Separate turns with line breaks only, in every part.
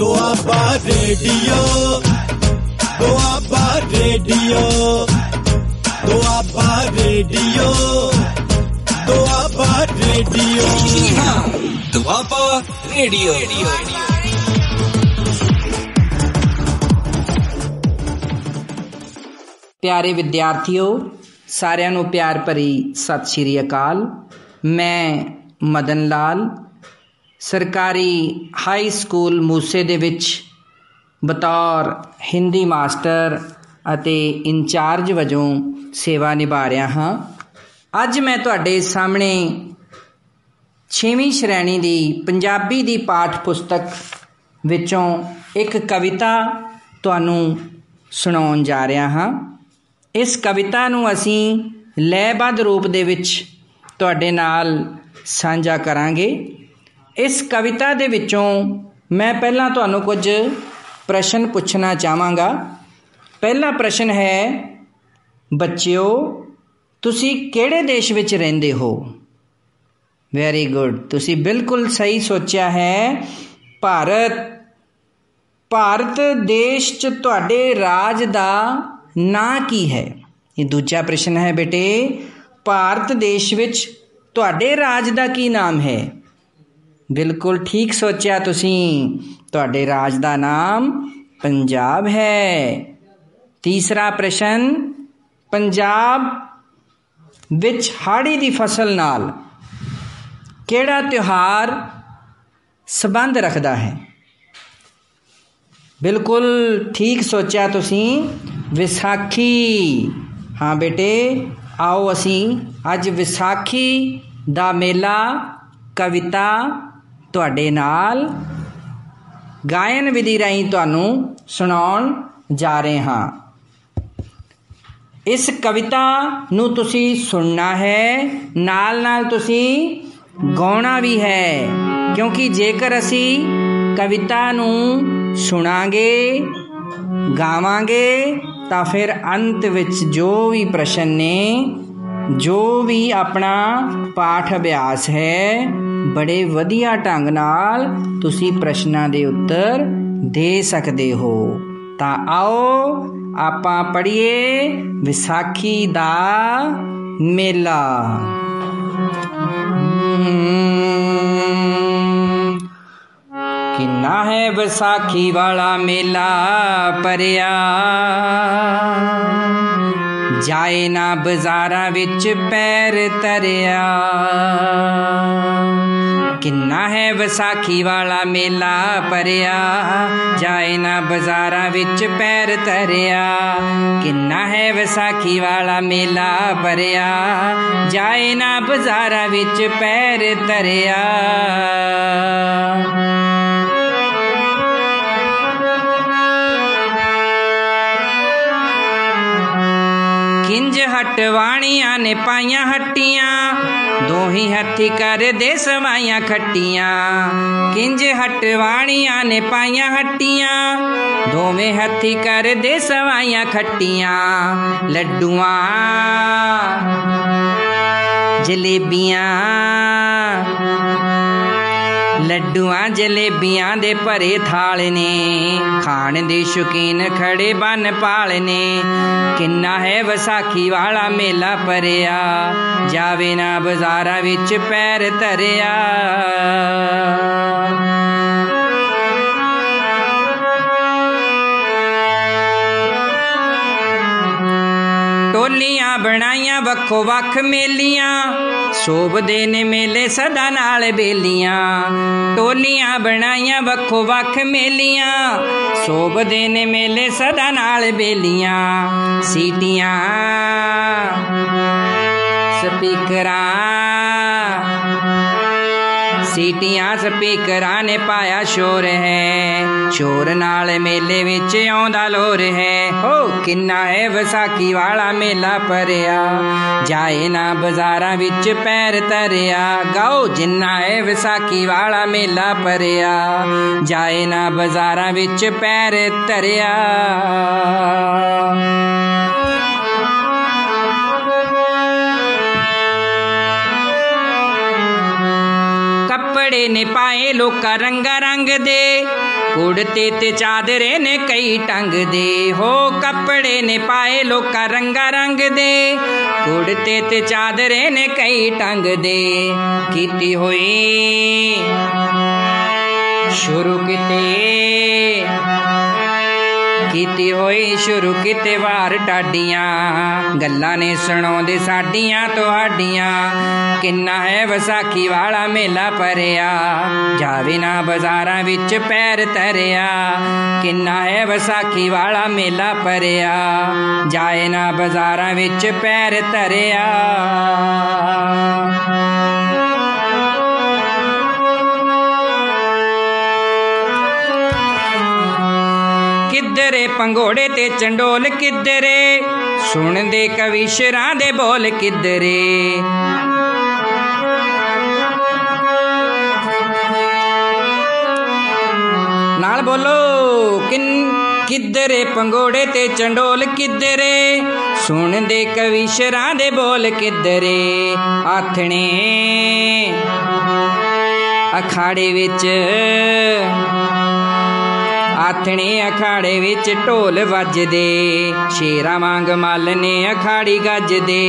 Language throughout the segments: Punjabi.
Doaba radio, Doaba radio, Doaba radio, Doaba radio, Doaba radio.
प्यारे विद्यार्थियों, सारिਆਂ ਨੂੰ प्यार भरी सत श्री अकाल। मैं मदन लाल सरकारी हाई स्कूल मूसे ਦੇ ਵਿੱਚ ਬਤੌਰ ਹਿੰਦੀ ਮਾਸਟਰ ਅਤੇ ਇੰਚਾਰਜ ਵਜੋਂ ਸੇਵਾ ਨਿਭਾ ਰਿਹਾ ਹਾਂ। ਅੱਜ ਮੈਂ ਤੁਹਾਡੇ ਸਾਹਮਣੇ 6ਵੀਂ ਸ਼੍ਰੇਣੀ ਦੀ ਪੰਜਾਬੀ ਦੀ ਪਾਠ ਪੁਸਤਕ ਵਿੱਚੋਂ ਇੱਕ ਕਵਿਤਾ ਤੁਹਾਨੂੰ ਸੁਣਾਉਣ ਜਾ ਰਿਹਾ ਹਾਂ। ਇਸ ਕਵਿਤਾ ਨੂੰ ਅਸੀਂ ਲੈਅਬੱਧ ਰੂਪ ਦੇ ਵਿੱਚ ਤੁਹਾਡੇ ਨਾਲ ਸਾਂਝਾ ਕਰਾਂਗੇ। ਇਸ ਕਵਿਤਾ ਦੇ ਵਿੱਚੋਂ ਮੈਂ ਪਹਿਲਾਂ ਤੁਹਾਨੂੰ ਕੁਝ ਪ੍ਰਸ਼ਨ ਪੁੱਛਣਾ ਚਾਹਾਂਗਾ। ਪਹਿਲਾ ਪ੍ਰਸ਼ਨ ਹੈ, ਬੱਚਿਓ ਤੁਸੀਂ ਕਿਹੜੇ ਦੇਸ਼ ਵਿੱਚ ਰਹਿੰਦੇ ਹੋ? ਵੈਰੀ ਗੁੱਡ, ਤੁਸੀਂ ਬਿਲਕੁਲ ਸਹੀ ਸੋਚਿਆ ਹੈ, ਭਾਰਤ। ਭਾਰਤ ਦੇਸ਼ 'ਚ ਤੁਹਾਡੇ ਰਾਜ ਦਾ ਨਾਂ ਕੀ ਹੈ? ਇਹ ਦੂਜਾ ਪ੍ਰਸ਼ਨ ਹੈ ਬੇਟੇ, ਭਾਰਤ ਦੇਸ਼ ਵਿੱਚ ਤੁਹਾਡੇ ਰਾਜ ਦਾ ਕੀ ਨਾਮ ਹੈ? ਬਿਲਕੁਲ ਠੀਕ ਸੋਚਿਆ ਤੁਸੀਂ, ਤੁਹਾਡੇ ਰਾਜ ਦਾ ਨਾਮ ਪੰਜਾਬ ਹੈ। ਤੀਸਰਾ ਪ੍ਰਸ਼ਨ, ਪੰਜਾਬ ਵਿੱਚ ਹਾੜੀ ਦੀ ਫਸਲ ਨਾਲ ਕਿਹੜਾ ਤਿਉਹਾਰ ਸੰਬੰਧ ਰੱਖਦਾ ਹੈ? ਬਿਲਕੁਲ ਠੀਕ ਸੋਚਿਆ ਤੁਸੀਂ, ਵਿਸਾਖੀ। ਹਾਂ ਬੇਟੇ, ਆਓ ਅਸੀਂ ਅੱਜ ਵਿਸਾਖੀ ਦਾ ਮੇਲਾ ਕਵਿਤਾ ਤੁਹਾਡੇ ਨਾਲ ਗਾਇਨ ਵਿਧੀ ਰਾਹੀਂ ਤੁਹਾਨੂੰ ਸੁਣਾਉਣ ਜਾ ਰਹੇ ਹਾਂ। ਇਸ ਕਵਿਤਾ ਨੂੰ ਤੁਸੀਂ ਸੁਣਨਾ ਹੈ, ਨਾਲ ਨਾਲ ਤੁਸੀਂ ਗਾਉਣਾ ਵੀ ਹੈ, ਕਿਉਂਕਿ ਜੇਕਰ ਅਸੀਂ ਕਵਿਤਾ ਨੂੰ ਸੁਣਾਂਗੇ, ਗਾਵਾਂਗੇ ਤਾਂ ਫਿਰ ਅੰਤ ਵਿੱਚ ਜੋ ਵੀ ਪ੍ਰਸ਼ਨ ਨੇ, ਜੋ ਵੀ ਆਪਣਾ ਪਾਠ ਅਭਿਆਸ ਹੈ, ਬੜੇ ਵਧੀਆ ਢੰਗ ਨਾਲ ਤੁਸੀਂ ਪ੍ਰਸ਼ਨਾਂ ਦੇ ਉੱਤਰ ਦੇ ਸਕਦੇ ਹੋ। ਤਾਂ ਆਓ ਆਪਾਂ ਪੜ੍ਹੀਏ ਵਿਸਾਖੀ ਦਾ ਮੇਲਾ। ਕਿੰਨਾ ਹੈ ਵਿਸਾਖੀ ਵਾਲਾ ਮੇਲਾ ਭਰਿਆ, ਜਾਏ ਨਾ ਬਾਜ਼ਾਰਾਂ ਵਿੱਚ ਪੈਰ ਧਰਿਆ। ਕਿੰਨਾ ਹੈ ਵਿਸਾਖੀ ਵਾਲਾ ਮੇਲਾ ਭਰਿਆ, ਜਾਏ ਨਾ ਬਾਜ਼ਾਰਾਂ ਵਿੱਚ ਪੈਰ ਧਰਿਆ। ਕਿੰਨਾ ਹੈ ਵਿਸਾਖੀ ਵਾਲਾ ਮੇਲਾ ਭਰਿਆ, ਜਾਏ ਨਾ ਬਾਜ਼ਾਰਾਂ ਵਿੱਚ ਪੈਰ ਧਰਿਆ। ਕਿੰਜ ਹਟਵਾਣੀਆਂ ਨੇ ਪਾਈਆਂ ਹੱਟੀਆਂ, ਦੋਹੀ ਹੱਥੀ ਕਰਦੇ ਸਵਾਈਆਂ ਖੱਟੀਆਂ। ਕਿੰਜ ਹਟਵਾਣੀਆਂ ਨੇ ਪਾਈਆਂ ਹੱਟੀਆਂ, ਦੋਵੇਂ ਹੱਥੀ ਕਰਦੇ ਸਵਾਈਆਂ ਖੱਟੀਆਂ। ਲੱਡੂਆਂ ਜਲੇਬੀਆਂ, ਲੱਡੂਆਂ ਜਲੇਬੀਆਂ ਦੇ ਭਰੇ ਥਾਲ ਨੇ, ਖਾਣ ਦੇ ਸ਼ੌਕੀਨ ਖੜੇ ਬਨ ਪਾਲ ਨੇ। ਕਿੰਨਾ ਹੈ ਵਿਸਾਖੀ ਵਾਲਾ ਮੇਲਾ ਭਰਿਆ, ਜਾਵੇ ਨਾ ਬਾਜ਼ਾਰਾਂ ਵਿੱਚ ਪੈਰ ਧਰਿਆ। ਟੋਲੀਆਂ ਬਣਾਈਆਂ ਵੱਖੋ ਵੱਖ ਮੇਲੀਆਂ, ਸ਼ੋਭਦੇ ਨੇ ਮੇਲੇ ਸਦਾ ਨਾਲ ਬੇਲੀਆਂ। ਟੋਲੀਆਂ ਬਣਾਈਆਂ ਵੱਖੋ ਵੱਖ ਮੇਲੀਆਂ, ਸ਼ੋਭਦੇ ਨੇ ਮੇਲੇ ਸਦਾ ਨਾਲ ਬੇਲੀਆਂ। ਸੀਟੀਆਂ ਸਪੀਕਰਾਂ, ਸੀਟੀਆਂ ਸਪੀਕਰਾਂ ਨੇ ਪਾਇਆ ਸ਼ੋਰ ਹੈ, ਸ਼ੋਰ ਨਾਲ ਮੇਲੇ ਵਿੱਚ ਆਉਂਦਾ ਲੋਰ ਹੈ। ਹੋ ਕਿੰਨਾ ਹੈ ਵਿਸਾਖੀ ਵਾਲਾ ਮੇਲਾ ਭਰਿਆ, ਜਾਏ ਨਾ ਬਾਜ਼ਾਰਾਂ ਵਿੱਚ ਪੈਰ ਧਰਿਆ। ਗਾਓ, ਜਿੰਨਾ ਹੈ ਵਿਸਾਖੀ ਵਾਲਾ ਮੇਲਾ ਭਰਿਆ, ਜਾਏ ਨਾ ਬਾਜ਼ਾਰਾਂ ਵਿੱਚ ਪੈਰ ਧਰਿਆ। ਕੱਪੜੇ ਨੇ ਪਾਏ ਲੋਕਾਂ ਰੰਗਾ ਰੰਗ ਦੇ, कुड़ते ते चादरे ने कई टंग दे हो कपड़े ने पाए लोका रंगा रंग दे कुड़ते ते चादरे ने कई टंग दे कीती हुई शुरू किते वार टाडियां गल्लां ने सुणाउंदे साडियां तुहाडियां किन्ना है विसाखी वाला मेला भरिया जावे ना बाजारां विच पैर धरिया किन्ना है विसाखी वाला मेला भरिया जाए ना बाजारां विच पैर धरिया। किधरे पंघोड़े ते चंडोल किधरे सुनदे कविशरां दे बोल किधरे नाल बोलो किधरे पंघोड़े ते चंडोल किधरे सुनदे कविशरां दे बोल किधरे आथणे अखाड़े विच ढोल वजदे शेरा वांग मल ने अखाड़ी गजदे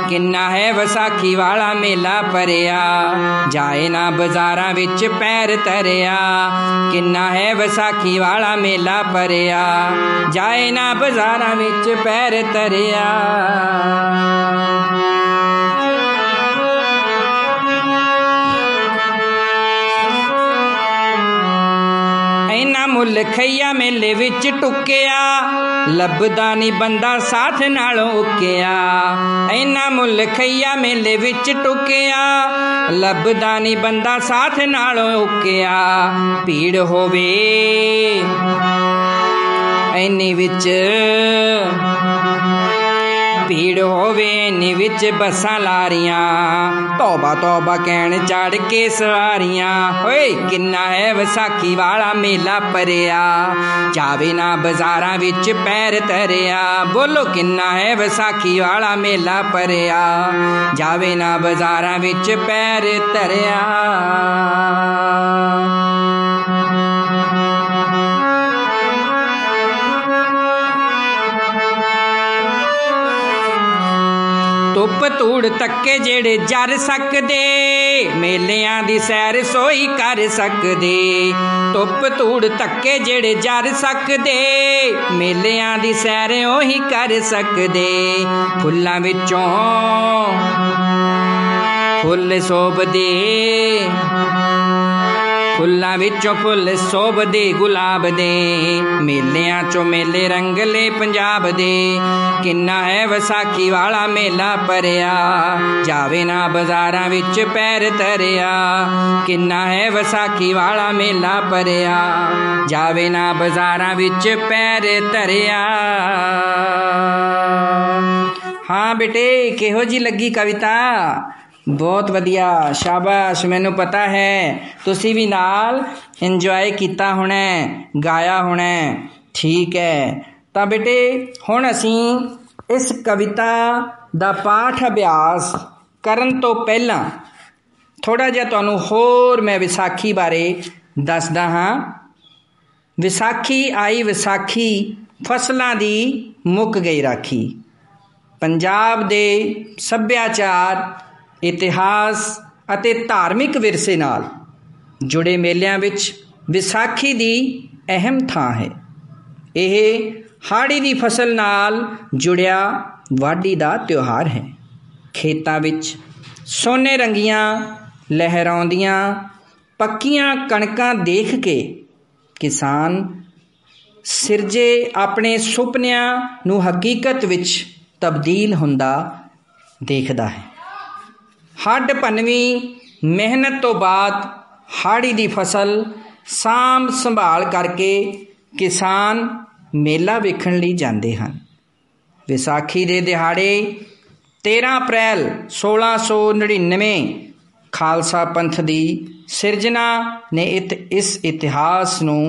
किन्ना है विसाखी वाला मेला भरिया जाए ना बाजारां विच पैर धरिया किन्ना है विसाखी वाला मेला भरिया जाए ना बाजारां विच पैर धरिया। मुल खैया मेले विच टुकिया लभदा नी बंदा साथ नालों उकिया इन्ना मुल खैया मेले विच टुकिया लभदा नी बंदा साथ नालों उकिया भीड़ होवे इन्नी विच बसां लारियां तौबा तौबा कहण चढ़ के सवारियां होए किन्ना है विसाखी वाला मेला भरिया जावे ना बाजारां विच पैर धरिया बोलो किन्ना है विसाखी वाला मेला भरिया जावे ना बाजारां विच पैर धरिया। धुप धूड़ तक्के जेड़े जर सकदे मेलियां दी सैर सोई कर सकदे धुप धूड़ तक्के जेड़े जर सकदे मेलियां दी सैर ओही कर सकदे फुल्लां विचों फुल सोभदे फुल्लां विचों फुल सोभदे गुलाब दे मेलियां चों मेले रंगले पंजाब दे किन्ना है विसाखी वाला मेला भरिया जावे ना बाजारां विच पैर धरिया किन्ना है विसाखी वाला मेला भरिया जावे ना बाजारां विच पैर धरिया। हाँ बेटे किहो जी लगी कविता? बहुत वधिया शाबाश। मैनू पता है तुसी भी नाल इंजॉय किया होना गाया होना ठीक है। तो बेटे हुण असीं इस कविता दा पाठ अभ्यास करन तो पहला थोड़ा जिहा तुहानूं होर मैं विसाखी बारे दसदा हाँ। विसाखी आई विसाखी फसलां दी मुक गई राखी। पंजाब दे सभ्याचार इतिहास ਅਤੇ धार्मिक विरसे नाल जुड़े मेलिਆਂ ਵਿੱਚ विसाखी दी अहम थां है। ਇਹ ਹਾੜੀ ਦੀ ਫਸਲ ਨਾਲ जुड़िया ਵਾਢੀ ਦਾ ਤਿਉਹਾਰ है। ਖੇਤਾਂ ਵਿੱਚ ਸੋਨੇ ਰੰਗੀਆਂ ਲਹਿਰਾਉਂਦੀਆਂ ਪੱਕੀਆਂ ਕਣਕਾਂ ਦੇਖ ਕੇ ਕਿਸਾਨ ਸਿਰਜੇ ਆਪਣੇ ਸੁਪਨਿਆਂ ਨੂੰ ਹਕੀਕਤ ਵਿੱਚ ਤਬਦੀਲ ਹੁੰਦਾ ਦੇਖਦਾ ਹੈ। हड भनवी मेहनत तो बाद हाड़ी की फसल साम संभाल करके किसान मेला वेखण लई जाते हैं। विसाखी के दिहाड़े 13 अप्रैल 1699 खालसा पंथ की सिरजना ने इस इतिहास नूं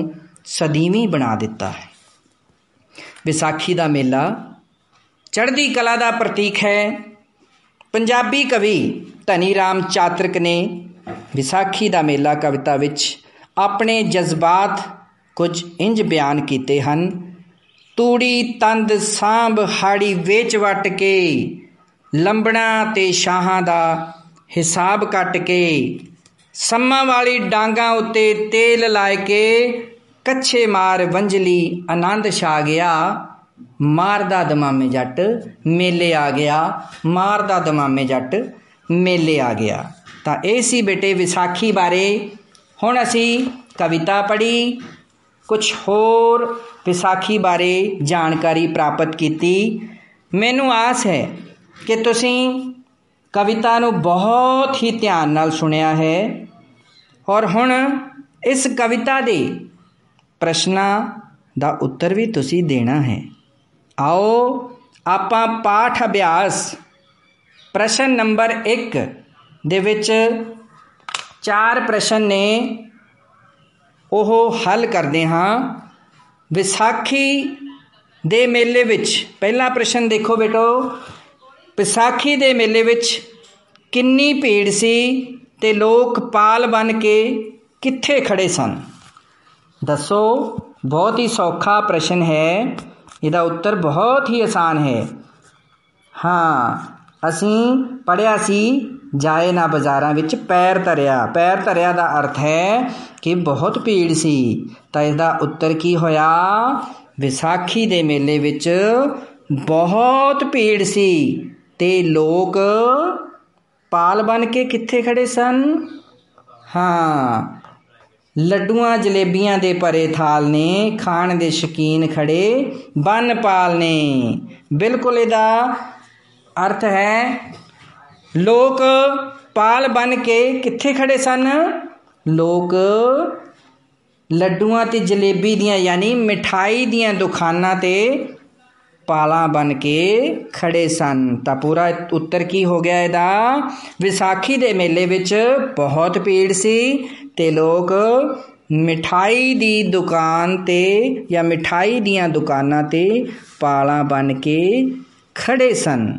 सदीवी बना दिता है। विसाखी का मेला चढ़दी कला का प्रतीक है। पंजाबी कवि धनी राम चातरक ने विसाखी का मेला कविता विच अपने जज्बात ਕੁਝ ਇੰਜ ਬਿਆਨ ਕੀਤੇ ਹਨ। ਤੂੜੀ ਤੰਦ ਸਾਂਭ ਹਾੜੀ ਵੇਚ ਵੱਟ ਕੇ, ਲੰਬੜਾਂ ਤੇ ਸ਼ਾਹਾਂ ਦਾ ਹਿਸਾਬ ਕੱਟ ਕੇ, ਸੰਮਾਂ ਵਾਲੀ ਡਾਂਗਾਂ ਉੱਤੇ ਤੇਲ ਲਾਏ ਕੇ, ਕੱਛੇ ਮਾਰ ਵੰਝਲੀ ਆਨੰਦ ਛਾ ਗਿਆ, ਮਾਰਦਾ ਦਮਾਮੇ ਜੱਟ ਮੇਲੇ ਆ ਗਿਆ, ਮਾਰਦਾ ਦਮਾਮੇ ਜੱਟ ਮੇਲੇ ਆ ਗਿਆ। ਤਾਂ ਇਹ ਸੀ ਬੇਟੇ ਵਿਸਾਖੀ ਬਾਰੇ। ਹੁਣ ਅਸੀਂ ਕਵਿਤਾ ਪੜ੍ਹੀ, ਕੁਛ ਹੋਰ ਵਿਸਾਖੀ ਬਾਰੇ ਜਾਣਕਾਰੀ ਪ੍ਰਾਪਤ ਕੀਤੀ। ਮੈਨੂੰ ਆਸ ਹੈ ਕਿ ਤੁਸੀਂ ਕਵਿਤਾ ਨੂੰ ਬਹੁਤ ਹੀ ਧਿਆਨ ਨਾਲ ਸੁਣਿਆ ਹੈ ਔਰ ਹੁਣ ਇਸ ਕਵਿਤਾ ਦੇ ਪ੍ਰਸ਼ਨਾਂ ਦਾ ਉੱਤਰ ਵੀ ਤੁਸੀਂ ਦੇਣਾ ਹੈ। ਆਓ ਆਪਾਂ ਪਾਠ ਅਭਿਆਸ ਪ੍ਰਸ਼ਨ ਨੰਬਰ 1 ਦੇ ਵਿੱਚ 4 ਪ੍ਰਸ਼ਨ ਨੇ ਉਹ ਹੱਲ ਕਰਦੇ ਹਾਂ। ਵਿਸਾਖੀ ਦੇ ਮੇਲੇ ਵਿੱਚ ਪਹਿਲਾ ਪ੍ਰਸ਼ਨ ਦੇਖੋ ਬੇਟੋ, ਵਿਸਾਖੀ ਦੇ ਮੇਲੇ ਵਿੱਚ ਕਿੰਨੀ ਭੀੜ ਸੀ ਤੇ ਲੋਕ ਪਾਲ ਬਣ ਕੇ ਕਿੱਥੇ ਖੜੇ ਸਨ? ਦੱਸੋ। ਬਹੁਤ ਹੀ ਸੌਖਾ ਪ੍ਰਸ਼ਨ ਹੈ, ਇਹਦਾ ਉੱਤਰ ਬਹੁਤ ਹੀ ਆਸਾਨ ਹੈ। ਹਾਂ, ਅਸੀਂ ਪੜ੍ਹਿਆ ਸੀ ਜਾਏ ਨਾ ਬਾਜ਼ਾਰਾਂ ਵਿੱਚ ਪੈਰ ਧਰਿਆ। ਪੈਰ ਧਰਿਆ ਦਾ ਅਰਥ ਹੈ ਕਿ ਬਹੁਤ ਭੀੜ ਸੀ। ਤਾਂ ਇਹਦਾ ਉੱਤਰ ਕੀ ਹੋਇਆ? ਵਿਸਾਖੀ ਦੇ ਮੇਲੇ ਵਿੱਚ ਬਹੁਤ ਭੀੜ ਸੀ ਤੇ ਲੋਕ ਪਾਲ ਬਣ ਕੇ ਕਿੱਥੇ ਖੜੇ ਸਨ? ਹਾਂ, ਲੱਡੂਆਂ ਜਲੇਬੀਆਂ ਦੇ ਭਰੇ ਥਾਲ ਨੇ, ਖਾਣ ਦੇ ਸ਼ੌਕੀਨ ਖੜੇ ਬਨ ਪਾਲ ਨੇ। ਬਿਲਕੁਲ ਇਹਦਾ ਅਰਥ ਹੈ ਲੋਕ ਪਾਲ ਬਣ ਕੇ ਕਿੱਥੇ ਖੜੇ ਸਨ? ਲੋਕ ਲੱਡੂਆਂ ਤੇ ਜਲੇਬੀ ਦੀਆਂ ਯਾਨੀ ਮਿਠਾਈ ਦੀਆਂ ਦੁਕਾਨਾਂ 'ਤੇ ਪਾਲਾਂ ਬਣ ਕੇ ਖੜੇ ਸਨ। ਤਾਂ ਪੂਰਾ ਉੱਤਰ ਕੀ ਹੋ ਗਿਆ ਇਹਦਾ? ਵਿਸਾਖੀ ਦੇ ਮੇਲੇ ਵਿੱਚ ਬਹੁਤ ਭੀੜ ਸੀ ਤੇ ਲੋਕ ਮਿਠਾਈ ਦੀ ਦੁਕਾਨ 'ਤੇ ਜਾਂ ਮਿਠਾਈ ਦੀਆਂ ਦੁਕਾਨਾਂ 'ਤੇ ਪਾਲਾਂ ਬਣ ਕੇ ਖੜੇ ਸਨ।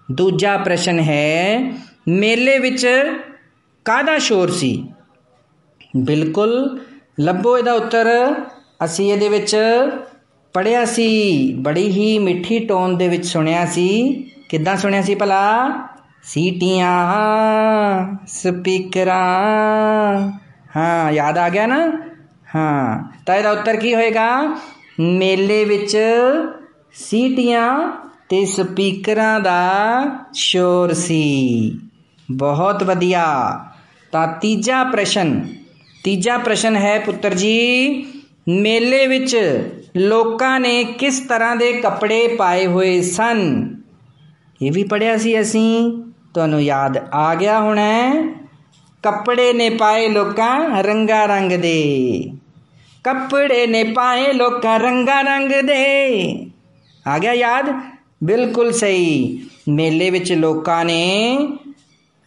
ਦੂਜਾ ਪ੍ਰਸ਼ਨ ਹੈ, ਮੇਲੇ ਵਿੱਚ ਕਾਹਦਾ ਸ਼ੋਰ ਸੀ? ਬਿਲਕੁਲ ਲੱਭੋ ਇਹਦਾ ਉੱਤਰ। ਅਸੀਂ ਇਹਦੇ ਵਿੱਚ ਪੜ੍ਹਿਆ ਸੀ, ਬੜੀ ਹੀ ਮਿੱਠੀ ਟੋਨ ਦੇ ਵਿੱਚ ਸੁਣਿਆ ਸੀ। ਕਿੱਦਾਂ ਸੁਣਿਆ ਸੀ ਭਲਾ? ਸੀਟੀਆਂ, ਸਪੀਕਰਾਂ। ਹਾਂ, ਯਾਦ ਆ ਗਿਆ ਨਾ? ਹਾਂ, ਤਾਂ ਇਹਦਾ ਉੱਤਰ ਕੀ ਹੋਏਗਾ? ਮੇਲੇ ਵਿੱਚ ਸੀਟੀਆਂ ਤੇ ਸਪੀਕਰਾਂ ਦਾ ਸ਼ੋਰ ਸੀ। ਬਹੁਤ ਵਧੀਆ। ਤਾਂ ਤੀਜਾ ਪ੍ਰਸ਼ਨ ਹੈ ਪੁੱਤਰ ਜੀ, ਮੇਲੇ ਵਿੱਚ ਲੋਕਾਂ ਨੇ ਕਿਸ ਤਰ੍ਹਾਂ ਦੇ ਕੱਪੜੇ ਪਾਏ ਹੋਏ ਸਨ? ਇਹ ਵੀ ਪੜ੍ਹਿਆ ਸੀ ਅਸੀਂ, ਤੁਹਾਨੂੰ ਯਾਦ ਆ ਗਿਆ ਹੋਣਾ। ਕੱਪੜੇ ਨੇ ਪਾਏ ਲੋਕਾਂ ਰੰਗਾ ਰੰਗ ਦੇ, ਕੱਪੜੇ ਨੇ ਪਾਏ ਲੋਕਾਂ ਰੰਗਾ ਰੰਗ ਦੇ। ਆ ਗਿਆ ਯਾਦ? ਬਿਲਕੁਲ ਸਹੀ। ਮੇਲੇ ਵਿੱਚ ਲੋਕਾਂ ਨੇ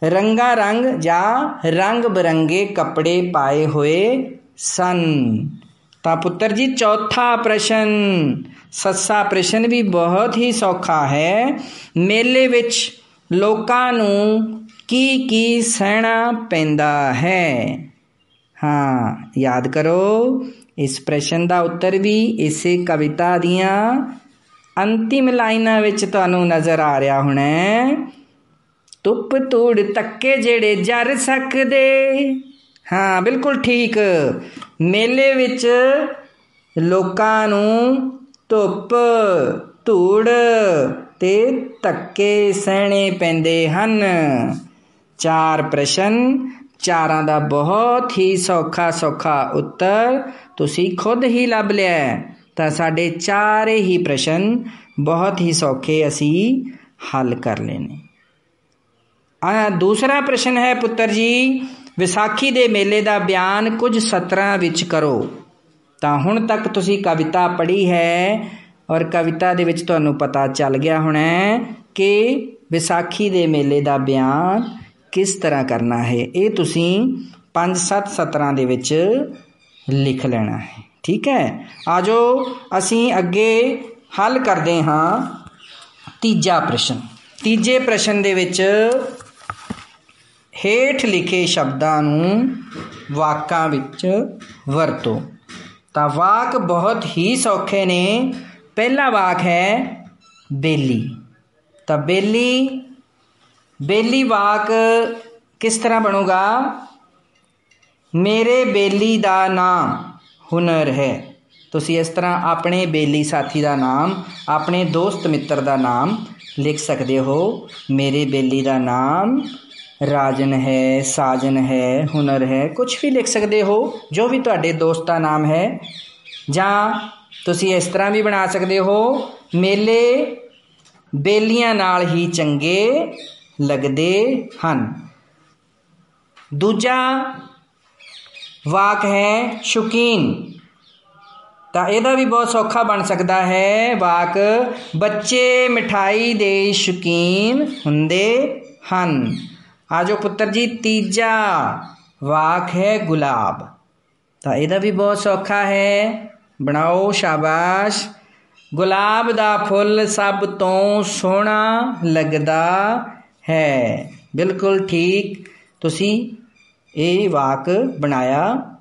ਰੰਗਾ ਰੰਗ ਜਾਂ ਰੰਗ ਬਿਰੰਗੇ ਕੱਪੜੇ ਪਾਏ ਹੋਏ ਸਨ। ਤਾਂ ਪੁੱਤਰ ਜੀ ਚੌਥਾ ਪ੍ਰਸ਼ਨ, ਸੱਸਾ ਪ੍ਰਸ਼ਨ ਵੀ ਬਹੁਤ ਹੀ ਸੌਖਾ ਹੈ। ਮੇਲੇ ਵਿੱਚ ਲੋਕਾਂ ਨੂੰ ਕੀ ਕੀ ਸਹਿਣਾ ਪੈਂਦਾ ਹੈ? ਹਾਂ, ਯਾਦ ਕਰੋ। ਇਸ ਪ੍ਰਸ਼ਨ ਦਾ ਉੱਤਰ ਵੀ ਇਸੇ ਕਵਿਤਾ ਦੀਆਂ ਅੰਤਿਮ ਲਾਈਨਾਂ ਵਿੱਚ ਤੁਹਾਨੂੰ ਨਜ਼ਰ ਆ ਰਿਹਾ ਹੋਣਾ। ਧੁੱਪ ਧੂੜ ਧੱਕੇ ਜਿਹੜੇ ਜਰ ਸਕਦੇ। ਹਾਂ, ਬਿਲਕੁਲ ਠੀਕ। ਮੇਲੇ ਵਿੱਚ ਲੋਕਾਂ ਨੂੰ ਧੁੱਪ ਧੂੜ ਤੇ ਧੱਕੇ ਸਹਿਣੇ ਪੈਂਦੇ ਹਨ। 4 ਪ੍ਰਸ਼ਨ, ਚਾਰਾਂ ਦਾ ਬਹੁਤ ਹੀ ਸੌਖਾ ਉੱਤਰ ਤੁਸੀਂ ਖੁਦ ਹੀ ਲੱਭ ਲਿਆ। ਤਾਂ ਸਾਡੇ ਚਾਰੇ ਹੀ ਪ੍ਰਸ਼ਨ ਬਹੁਤ ਹੀ ਸੌਖੇ ਅਸੀਂ ਹੱਲ ਕਰ ਲਏ ਨੇ। ਦੂਸਰਾ ਪ੍ਰਸ਼ਨ ਹੈ ਪੁੱਤਰ ਜੀ, ਵਿਸਾਖੀ ਦੇ ਮੇਲੇ ਦਾ ਬਿਆਨ ਕੁਝ ਸਤਰਾਂ ਵਿੱਚ ਕਰੋ। ਤਾਂ ਹੁਣ ਤੱਕ ਤੁਸੀਂ ਕਵਿਤਾ ਪੜ੍ਹੀ ਹੈ ਔਰ ਕਵਿਤਾ ਦੇ ਵਿੱਚ ਤੁਹਾਨੂੰ ਪਤਾ ਚੱਲ ਗਿਆ ਹੋਣਾ ਕਿ ਵਿਸਾਖੀ ਦੇ ਮੇਲੇ ਦਾ ਬਿਆਨ ਕਿਸ ਤਰ੍ਹਾਂ ਕਰਨਾ ਹੈ। ਇਹ ਤੁਸੀਂ 5-7 ਸਤਰਾਂ ਦੇ ਵਿੱਚ ਲਿਖ ਲੈਣਾ ਹੈ। ਠੀਕ ਹੈ, ਆ ਜਾਓ ਅਸੀਂ ਅੱਗੇ ਹੱਲ ਕਰਦੇ ਹਾਂ ਤੀਜਾ ਪ੍ਰਸ਼ਨ। ਤੀਜੇ ਪ੍ਰਸ਼ਨ ਦੇ ਵਿੱਚ ਹੇਠ ਲਿਖੇ ਸ਼ਬਦਾਂ ਨੂੰ ਵਾਕਾਂ ਵਿੱਚ ਵਰਤੋ। ਤਾਂ ਵਾਕ ਬਹੁਤ ਹੀ ਸੌਖੇ ਨੇ। ਪਹਿਲਾ ਵਾਕ ਹੈ ਬੇਲੀ। ਤਾਂ ਬੇਲੀ, ਬੇਲੀ ਵਾਕ ਕਿਸ ਤਰ੍ਹਾਂ ਬਣੂਗਾ? ਮੇਰੇ ਬੇਲੀ ਦਾ ਨਾਮ ਹੁਨਰ ਹੈ। ਤੁਸੀਂ ਇਸ ਤਰ੍ਹਾਂ ਆਪਣੇ ਬੇਲੀ ਸਾਥੀ ਦਾ ਨਾਮ, ਆਪਣੇ ਦੋਸਤ ਮਿੱਤਰ ਦਾ ਨਾਮ ਲਿਖ ਸਕਦੇ ਹੋ। ਮੇਰੇ ਬੇਲੀ ਦਾ ਨਾਮ ਰਾਜਨ ਹੈ, ਸਾਜਨ ਹੈ, ਹੁਨਰ ਹੈ, ਕੁਛ ਵੀ ਲਿਖ ਸਕਦੇ ਹੋ, ਜੋ ਵੀ ਤੁਹਾਡੇ ਦੋਸਤ ਦਾ ਨਾਮ ਹੈ। ਜਾਂ ਤੁਸੀਂ ਇਸ ਤਰ੍ਹਾਂ ਵੀ ਬਣਾ ਸਕਦੇ ਹੋ, ਮੇਲੇ ਬੇਲੀਆਂ ਨਾਲ ਹੀ ਚੰਗੇ ਲੱਗਦੇ ਹਨ। ਦੂਜਾ ਵਾਕ ਹੈ ਸ਼ੌਕੀਨ। ਤਾਂ ਇਹਦਾ ਵੀ ਬਹੁਤ ਸੌਖਾ ਬਣ ਸਕਦਾ ਹੈ ਵਾਕ, ਬੱਚੇ ਮਿਠਾਈ ਦੇ ਸ਼ੌਕੀਨ ਹੁੰਦੇ ਹਨ। ਆ ਜਾਓ ਪੁੱਤਰ ਜੀ, ਤੀਜਾ ਵਾਕ ਹੈ ਗੁਲਾਬ। ਤਾਂ ਇਹਦਾ ਵੀ ਬਹੁਤ ਸੌਖਾ ਹੈ, ਬਣਾਓ, ਸ਼ਾਬਾਸ਼। ਗੁਲਾਬ ਦਾ ਫੁੱਲ ਸਭ ਤੋਂ ਸੋਹਣਾ ਲੱਗਦਾ ਹੈ। ਬਿਲਕੁਲ ਠੀਕ, ਤੁਸੀਂ ਇਹ ਵਾਕ ਬਣਾਇਆ।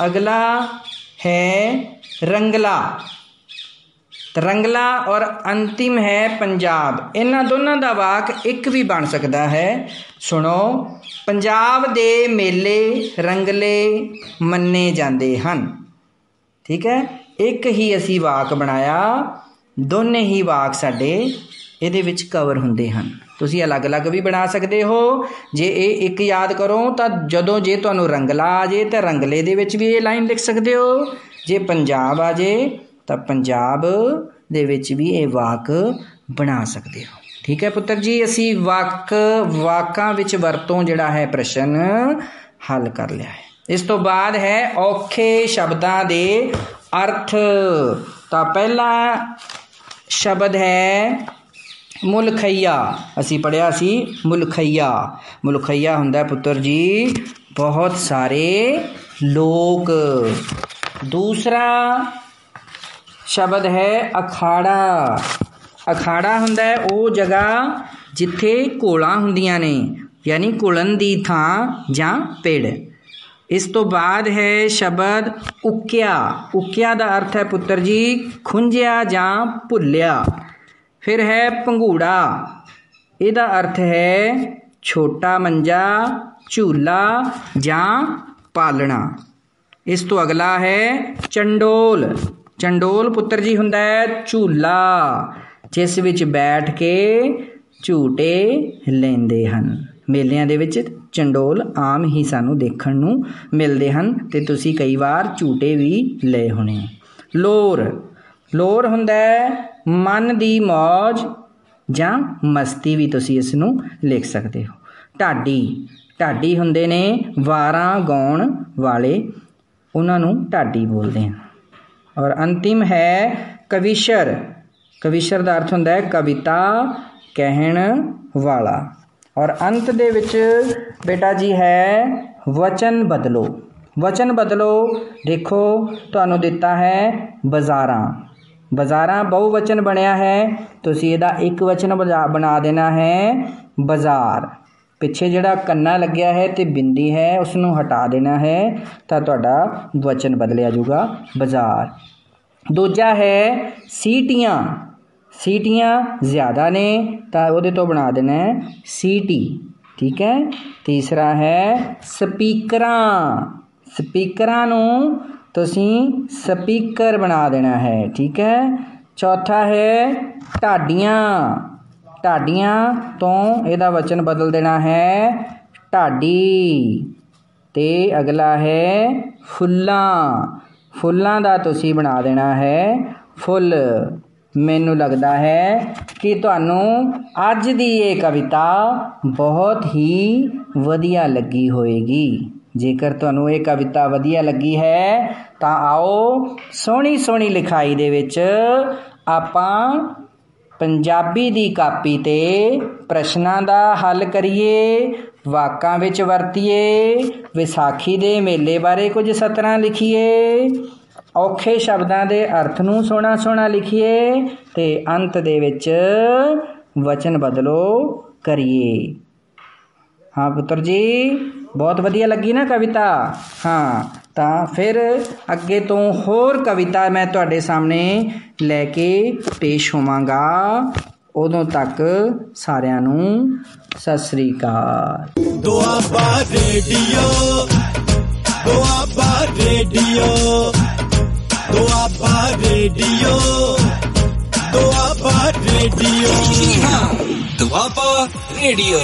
ਅਗਲਾ ਹੈ ਰੰਗਲਾ। ਰੰਗਲਾ ਔਰ ਅੰਤਿਮ ਹੈ ਪੰਜਾਬ। ਇਹਨਾਂ ਦੋਨਾਂ ਦਾ ਵਾਕ ਇੱਕ ਵੀ ਬਣ ਸਕਦਾ ਹੈ। ਸੁਣੋ, ਪੰਜਾਬ ਦੇ ਮੇਲੇ ਰੰਗਲੇ ਮੰਨੇ ਜਾਂਦੇ ਹਨ। ਠੀਕ ਹੈ, ਇੱਕ ਹੀ ਅਸੀਂ ਵਾਕ ਬਣਾਇਆ, ਦੋਨੇ ਹੀ ਵਾਕ ਸਾਡੇ ਇਹਦੇ ਵਿੱਚ ਕਵਰ ਹੁੰਦੇ ਹਨ। ਤੁਸੀਂ ਅਲੱਗ-ਅਲੱਗ ਵੀ ਬਣਾ ਸਕਦੇ ਹੋ। ਜੇ ਇਹ ਇੱਕ ਯਾਦ ਕਰੋ ਤਾਂ ਜਦੋਂ ਜੇ ਤੁਹਾਨੂੰ ਰੰਗਲਾ ਆ ਜੇ ਤਾਂ ਰੰਗਲੇ ਦੇ ਵਿੱਚ ਵੀ ਇਹ ਲਾਈਨ ਲਿਖ ਸਕਦੇ ਹੋ। ਜੇ ਪੰਜਾਬ ਆ ਜੇ ਤਾਂ ਪੰਜਾਬ ਦੇ ਵਿੱਚ ਵੀ ਇਹ ਵਾਕ ਬਣਾ ਸਕਦੇ ਹੋ। ਠੀਕ ਹੈ ਪੁੱਤਰ ਜੀ, ਅਸੀਂ ਵਾਕਾਂ ਵਿੱਚ ਵਰਤੋਂ ਜਿਹੜਾ ਹੈ ਪ੍ਰਸ਼ਨ ਹੱਲ ਕਰ ਲਿਆ ਹੈ। ਇਸ ਤੋਂ ਬਾਅਦ ਹੈ ਔਖੇ ਸ਼ਬਦਾਂ ਦੇ ਅਰਥ। ਤਾਂ ਪਹਿਲਾ ਸ਼ਬਦ ਹੈ ਮੁਲਖਈਆ। ਅਸੀਂ ਪੜ੍ਹਿਆ ਸੀ ਮੁਲਖਈਆ। ਮੁਲਖਈਆ ਹੁੰਦਾ ਪੁੱਤਰ ਜੀ ਬਹੁਤ ਸਾਰੇ ਲੋਕ। ਦੂਸਰਾ ਸ਼ਬਦ ਹੈ ਅਖਾੜਾ। ਅਖਾੜਾ ਹੁੰਦਾ ਹੈ ਉਹ ਜਗ੍ਹਾ ਜਿੱਥੇ ਘੋਲਾਂ ਹੁੰਦੀਆਂ ਨੇ, ਯਾਨੀ ਘੁਲਣ ਦੀ ਥਾਂ ਜਾਂ ਪਿੜ। ਇਸ ਤੋਂ ਬਾਅਦ ਹੈ ਸ਼ਬਦ ਉੱਕਿਆ। ਉੱਕਿਆ ਦਾ ਅਰਥ ਹੈ ਪੁੱਤਰ ਜੀ ਖੁੰਝਿਆ ਜਾਂ ਭੁੱਲਿਆ। ਫਿਰ ਹੈ ਪੰਘੂੜਾ। ਇਹਦਾ ਅਰਥ ਹੈ ਛੋਟਾ ਮੰਜਾ, ਝੂਲਾ ਜਾਂ ਪਾਲਣਾ। ਇਸ ਤੋਂ ਅਗਲਾ ਹੈ ਚੰਡੋਲ। ਚੰਡੋਲ ਪੁੱਤਰ ਜੀ ਹੁੰਦਾ ਹੈ ਝੂਲਾ ਜਿਸ ਵਿੱਚ ਬੈਠ ਕੇ ਝੂਟੇ ਲੈਂਦੇ ਹਨ। ਮੇਲਿਆਂ ਦੇ ਵਿੱਚ ਚੰਡੋਲ ਆਮ ਹੀ ਸਾਨੂੰ ਦੇਖਣ ਨੂੰ ਮਿਲਦੇ ਹਨ ਅਤੇ ਤੁਸੀਂ ਕਈ ਵਾਰ ਝੂਟੇ ਵੀ ਲਏ ਹੋਣੇ। ਲੋਰ। ਲੋਰ ਹੁੰਦਾ ਹੈ ਮਨ ਦੀ ਮੌਜ ਜਾਂ ਮਸਤੀ ਵੀ ਤੁਸੀਂ ਇਸ ਨੂੰ ਲਿਖ ਸਕਦੇ ਹੋ। ਢਾਡੀ। ਢਾਡੀ ਹੁੰਦੇ ਨੇ ਵਾਰਾਂ ਗਾਉਣ ਵਾਲੇ, ਉਹਨਾਂ ਨੂੰ ਢਾਡੀ ਬੋਲਦੇ ਹਨ। ਔਰ ਅੰਤਿਮ ਹੈ ਕਵੀਸ਼ਰ। ਕਵੀਸ਼ਰ ਦਾ ਅਰਥ ਹੁੰਦਾ ਹੈ ਕਵਿਤਾ ਕਹਿਣ ਵਾਲਾ। ਔਰ ਅੰਤ ਦੇ ਵਿੱਚ ਬੇਟਾ ਜੀ ਹੈ ਵਚਨ ਬਦਲੋ। ਵਚਨ ਬਦਲੋ ਦੇਖੋ ਤੁਹਾਨੂੰ ਦਿੱਤਾ ਹੈ ਬਾਜ਼ਾਰਾਂ। ਬਾਜ਼ਾਰਾਂ ਬਹੁਵਚਨ ਬਣਿਆ ਹੈ, ਤੁਸੀਂ ਇਹਦਾ ਇੱਕ ਵਚਨ ਬਣਾ ਦੇਣਾ ਹੈ ਬਾਜ਼ਾਰ। ਪਿੱਛੇ ਜਿਹੜਾ ਕੰਨਾ ਲੱਗਿਆ ਹੈ ਅਤੇ ਬਿੰਦੀ ਹੈ ਉਸਨੂੰ ਹਟਾ ਦੇਣਾ ਹੈ ਤਾਂ ਤੁਹਾਡਾ ਵਚਨ ਬਦਲਿਆ ਜਾਊਗਾ ਬਾਜ਼ਾਰ। ਦੂਜਾ ਹੈ ਸੀਟੀਆਂ। ਸੀਟੀਆਂ ਜ਼ਿਆਦਾ ਨੇ ਤਾਂ ਉਹਦੇ ਤੋਂ ਬਣਾ ਦੇਣਾ ਹੈ ਸੀਟੀ। ਠੀਕ ਹੈ। ਤੀਸਰਾ ਹੈ ਸਪੀਕਰਾਂ। ਸਪੀਕਰਾਂ ਨੂੰ ਤੁਸੀਂ ਸਪੀਕਰ ਬਣਾ ਦੇਣਾ ਹੈ। ਠੀਕ ਹੈ। ਚੌਥਾ ਹੈ ਢਾਡੀਆਂ। ਢਾਡੀਆਂ ਤੋਂ ਇਹਦਾ ਵਚਨ ਬਦਲ ਦੇਣਾ ਹੈ ਢਾਡੀ। ਅਤੇ ਅਗਲਾ ਹੈ ਫੁੱਲਾਂ। ਫੁੱਲਾਂ ਦਾ ਤੁਸੀਂ ਬਣਾ ਦੇਣਾ ਹੈ ਫੁੱਲ। ਮੈਨੂੰ ਲੱਗਦਾ ਹੈ ਕਿ ਤੁਹਾਨੂੰ ਅੱਜ ਦੀ ਇਹ ਕਵਿਤਾ ਬਹੁਤ ਹੀ ਵਧੀਆ ਲੱਗੀ ਹੋਵੇਗੀ। ਜੇਕਰ ਤੁਹਾਨੂੰ ਇਹ ਕਵਿਤਾ ਵਧੀਆ ਲੱਗੀ ਹੈ ਤਾਂ ਆਓ ਸੋਹਣੀ ਸੋਹਣੀ ਲਿਖਾਈ ਦੇ ਵਿੱਚ ਆਪਾਂ ਪੰਜਾਬੀ ਦੀ ਕਾਪੀ 'ਤੇ ਪ੍ਰਸ਼ਨਾਂ ਦਾ ਹੱਲ ਕਰੀਏ, ਵਾਕਾਂ ਵਿੱਚ ਵਰਤੀਏ, ਵਿਸਾਖੀ ਦੇ ਮੇਲੇ ਬਾਰੇ ਕੁਝ ਸਤਰਾਂ ਲਿਖੀਏ, ਔਖੇ ਸ਼ਬਦਾਂ ਦੇ ਅਰਥ ਨੂੰ ਸੋਹਣਾ ਸੋਹਣਾ ਲਿਖੀਏ ਅਤੇ ਅੰਤ ਦੇ ਵਿੱਚ ਵਚਨ ਬਦਲੋ ਕਰੀਏ। ਹਾਂ ਪੁੱਤਰ ਜੀ, ਬਹੁਤ ਵਧੀਆ ਲੱਗੀ ਨਾ ਕਵਿਤਾ? ਹਾਂ, ਤਾਂ ਫਿਰ ਅੱਗੇ ਤੋਂ ਹੋਰ ਕਵਿਤਾ ਮੈਂ ਤੁਹਾਡੇ ਸਾਹਮਣੇ ਲੈ ਕੇ ਪੇਸ਼ ਹੋਵਾਂਗਾ। ਉਦੋਂ ਤੱਕ ਸਾਰਿਆਂ ਨੂੰ ਸਤਿ ਸ੍ਰੀ ਅਕਾਲ।
Doaba radio, Doaba radio, Doaba radio, Doaba radio, Doaba radio.